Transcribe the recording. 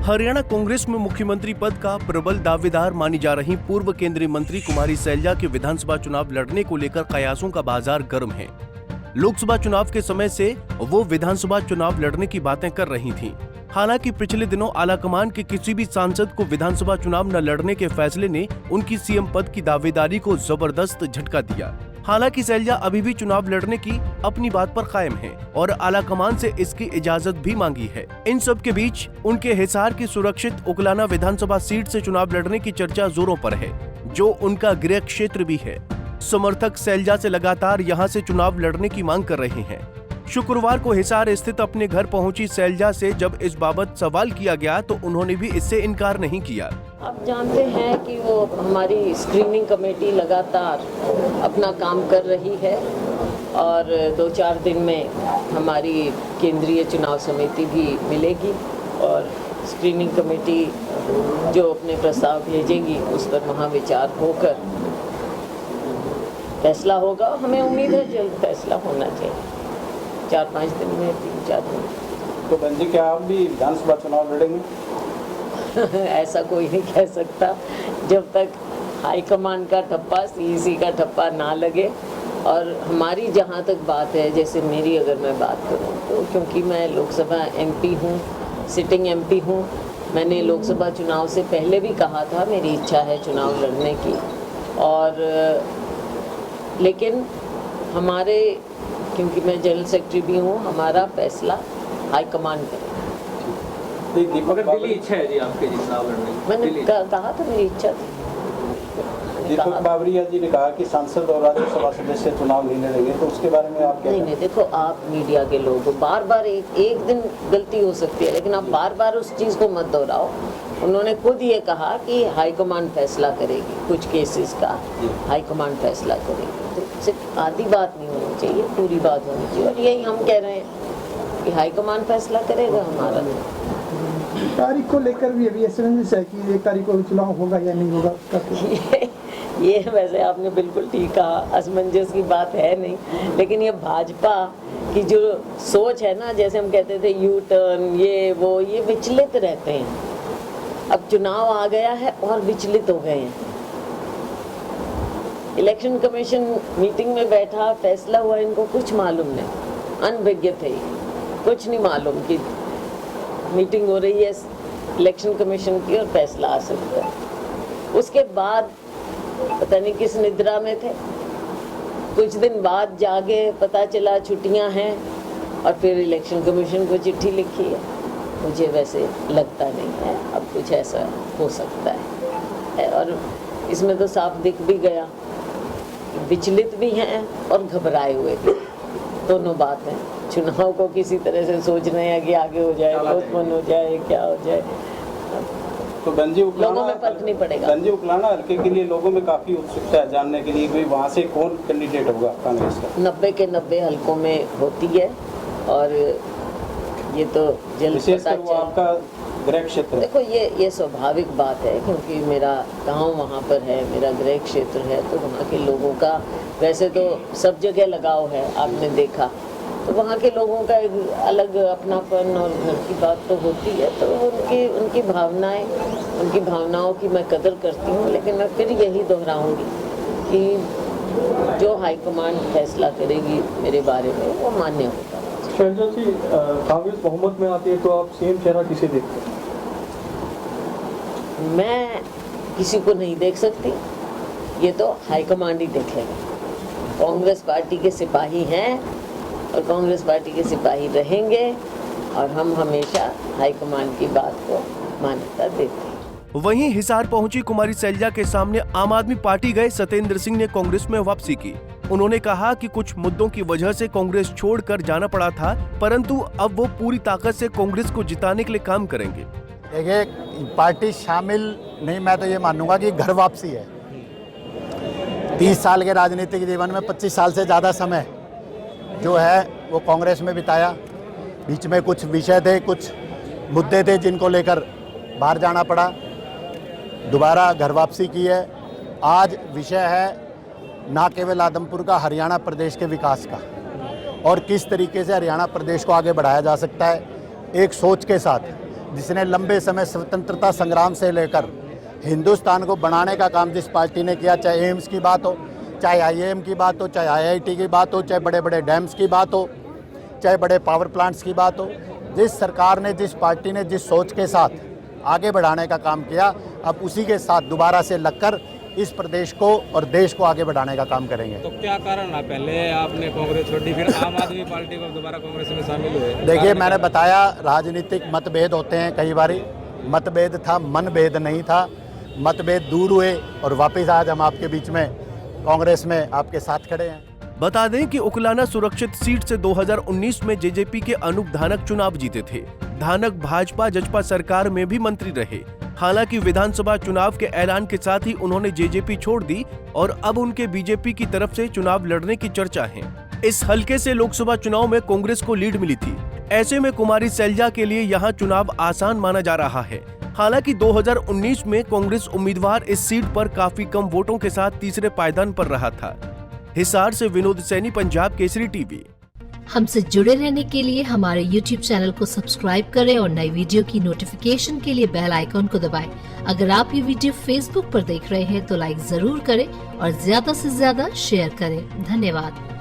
हरियाणा कांग्रेस में मुख्यमंत्री पद का प्रबल दावेदार मानी जा रही पूर्व केंद्रीय मंत्री कुमारी सैलजा के विधानसभा चुनाव लड़ने को लेकर कयासों का बाजार गर्म है। लोकसभा चुनाव के समय से वो विधानसभा चुनाव लड़ने की बातें कर रही थीं। हालांकि पिछले दिनों आलाकमान के किसी भी सांसद को विधानसभा चुनाव न लड़ने के फैसले ने उनकी सीएम पद की दावेदारी को जबरदस्त झटका दिया। हालांकि सैलजा अभी भी चुनाव लड़ने की अपनी बात पर कायम है और आलाकमान से इसकी इजाजत भी मांगी है। इन सब के बीच उनके हिसार की सुरक्षित उकलाना विधानसभा सीट से चुनाव लड़ने की चर्चा जोरों पर है, जो उनका गृह क्षेत्र भी है। समर्थक सैलजा से लगातार यहां से चुनाव लड़ने की मांग कर रहे हैं। शुक्रवार को हिसार स्थित अपने घर पहुंची सैलजा से जब इस बाबत सवाल किया गया तो उन्होंने भी इससे इनकार नहीं किया। आप जानते हैं कि वो हमारी स्क्रीनिंग कमेटी लगातार अपना काम कर रही है और 2-4 दिन में हमारी केंद्रीय चुनाव समिति भी मिलेगी और स्क्रीनिंग कमेटी जो अपने प्रस्ताव भेजेगी उस पर वहाँ विचार होकर फैसला होगा। हमें उम्मीद है जल्द फैसला होना चाहिए, 4-5 दिन में, 3-4 दिन। तो बहन जी, क्या आप भी विधानसभा चुनाव लड़ेंगे? ऐसा कोई नहीं कह सकता जब तक हाईकमान का ठप्पा, सीईसी का ठप्पा ना लगे। और हमारी जहाँ तक बात है, जैसे मेरी अगर मैं बात करूँ तो क्योंकि मैं लोकसभा एमपी हूँ, सिटिंग एमपी हूँ, मैंने लोकसभा चुनाव से पहले भी कहा था मेरी इच्छा है चुनाव लड़ने की। और लेकिन हमारे, क्योंकि मैं जनरल सेक्रेटरी भी हूँ, हमारा फैसला हाईकमान करेगा। दिली इच्छा है जी आपके चुनाव लड़ने की? मैंने कहा था मेरी इच्छा थी। दीपक बावरिया जी ने कहा कि सांसद और राज्यसभा सदस्य चुनाव नहीं लड़ेंगे, तो उसके बारे में आप क्या? नहीं, देखो, आप मीडिया के लोग हो, बार बार एक दिन गलती हो सकती है, लेकिन आप बार बार उस चीज़ को मत दोहराओ। उन्होंने खुद ये कहा कि हाईकमान फैसला करेगी, कुछ केसेस का हाईकमान फैसला करेगी। तो सिर्फ आधी बात नहीं होनी चाहिए, पूरी बात होनी चाहिए। और यही हम कह रहे हैं कि हाईकमान फैसला करेगा हमारा। तारीख को लेकर भी अभी असमंजस है कि 1 तारीख को चुनाव होगा या नहीं होगा। ये वैसे आपने बिल्कुल ठीक कहा, असमंजस की बात है नहीं, लेकिन ये भाजपा की जो सोच है ना, जैसे हम कहते थे यू टर्न, ये विचलित रहते हैं। अब चुनाव आ गया है और विचलित हो गए हैं। इलेक्शन कमीशन मीटिंग में बैठा, फैसला हुआ, इनको कुछ मालूम नहीं, अनभिज्ञ थे, कुछ नहीं मालूम कि मीटिंग हो रही है इलेक्शन कमीशन की और फैसला आ सकता है। उसके बाद पता नहीं किस निद्रा में थे, कुछ दिन बाद जागे, पता चला छुट्टियां हैं और फिर इलेक्शन कमीशन को चिट्ठी लिखी है। मुझे वैसे लगता नहीं है अब कुछ ऐसा हो सकता है। और इसमें तो साफ दिख भी गया, विचलित भी हैं और घबराए हुए भी, दोनों बातें। चुनाव को किसी तरह से सोच रहे हैं कि आगे हो जाए, पोस्टपोन हो जाए, क्या हो जाए, तो गंजी लोगों में फर्क नहीं पड़ेगा। गंजी उकलाना हल्के के लिए लोगों में काफी उत्सुकता है जानने के लिए कि वहाँ से कौन कैंडिडेट होगा कांग्रेस का। 90 के 90 हलकों में होती है और ये तो जल्द पता चल। आपका गृह क्षेत्र, देखो, ये स्वाभाविक बात है क्योंकि मेरा गांव वहाँ पर है, मेरा गृह क्षेत्र है, तो वहाँ के लोगों का वैसे तो सब जगह लगाव है, आपने देखा। तो वहाँ के लोगों का एक अलग अपनापन और घर की बात तो होती है, तो उनकी भावनाएं, उनकी भावनाओं की मैं कदर करती हूँ। लेकिन मैं फिर यही दोहराऊंगी कि जो हाईकमान फैसला करेगी मेरे बारे में वो मान्य होगा। शैलजा जी, कांग्रेस बहुमत में आती है तो आप सीएम चेहरा किसे देखते हैं? मैं किसी को नहीं देख सकती, ये तो हाईकमांड ही देखेगा। कांग्रेस पार्टी के सिपाही हैं और कांग्रेस पार्टी के सिपाही रहेंगे और हम हमेशा हाईकमान की बात को मान्यता देते हैं। वहीं हिसार पहुंची कुमारी सैलजा के सामने आम आदमी पार्टी गए सत्येंद्र सिंह ने कांग्रेस में वापसी की। उन्होंने कहा कि कुछ मुद्दों की वजह से कांग्रेस छोड़कर जाना पड़ा था, परंतु अब वो पूरी ताकत से कांग्रेस को जिताने के लिए काम करेंगे। देखिए, पार्टी शामिल नहीं, मैं तो ये मानूंगा कि घर वापसी है। 30 साल के राजनीतिक जीवन में 25 साल से ज़्यादा समय जो है वो कांग्रेस में बिताया। बीच में कुछ विषय थे, कुछ मुद्दे थे जिनको लेकर बाहर जाना पड़ा, दोबारा घर वापसी की है। आज विषय है ना केवल आदमपुर का, हरियाणा प्रदेश के विकास का और किस तरीके से हरियाणा प्रदेश को आगे बढ़ाया जा सकता है एक सोच के साथ। जिसने लंबे समय स्वतंत्रता संग्राम से लेकर हिंदुस्तान को बनाने का काम जिस पार्टी ने किया, चाहे एम्स की बात हो, चाहे IIM की बात हो, चाहे IIT की बात हो, चाहे बड़े बड़े डैम्स की बात हो, चाहे बड़े पावर प्लांट्स की बात हो, जिस सरकार ने, जिस पार्टी ने जिस सोच के साथ आगे बढ़ाने का काम किया, अब उसी के साथ दोबारा से लगकर इस प्रदेश को और देश को आगे बढ़ाने का काम करेंगे। तो क्या कारण है, पहले आपने कांग्रेस छोड़ी, फिर आम आदमी पार्टी को दोबारा कांग्रेस में शामिल हुए? देखिए, मैंने बताया राजनीतिक मतभेद होते हैं, कई बारी मतभेद था, मनभेद नहीं था। मतभेद दूर हुए और वापस आज हम आपके बीच में कांग्रेस में आपके साथ खड़े हैं। बता दें कि उकलाना सुरक्षित सीट से 2019 में जेजेपी के अनूप धानक चुनाव जीते थे। धानक भाजपा जजपा सरकार में भी मंत्री रहे। हालांकि विधानसभा चुनाव के ऐलान के साथ ही उन्होंने जेजेपी छोड़ दी और अब उनके बीजेपी की तरफ से चुनाव लड़ने की चर्चा है। इस हलके से लोकसभा चुनाव में कांग्रेस को लीड मिली थी। ऐसे में कुमारी सैलजा के लिए यहाँ चुनाव आसान माना जा रहा है। हालांकि 2019 में कांग्रेस उम्मीदवार इस सीट पर काफी कम वोटों के साथ तीसरे पायदान पर रहा था। हिसार से विनोद सैनी, पंजाब केसरी टीवी। हमसे जुड़े रहने के लिए हमारे YouTube चैनल को सब्सक्राइब करें और नई वीडियो की नोटिफिकेशन के लिए बेल आइकॉन को दबाएं। अगर आप ये वीडियो Facebook पर देख रहे हैं तो लाइक जरूर करें और ज्यादा से ज्यादा शेयर करें। धन्यवाद।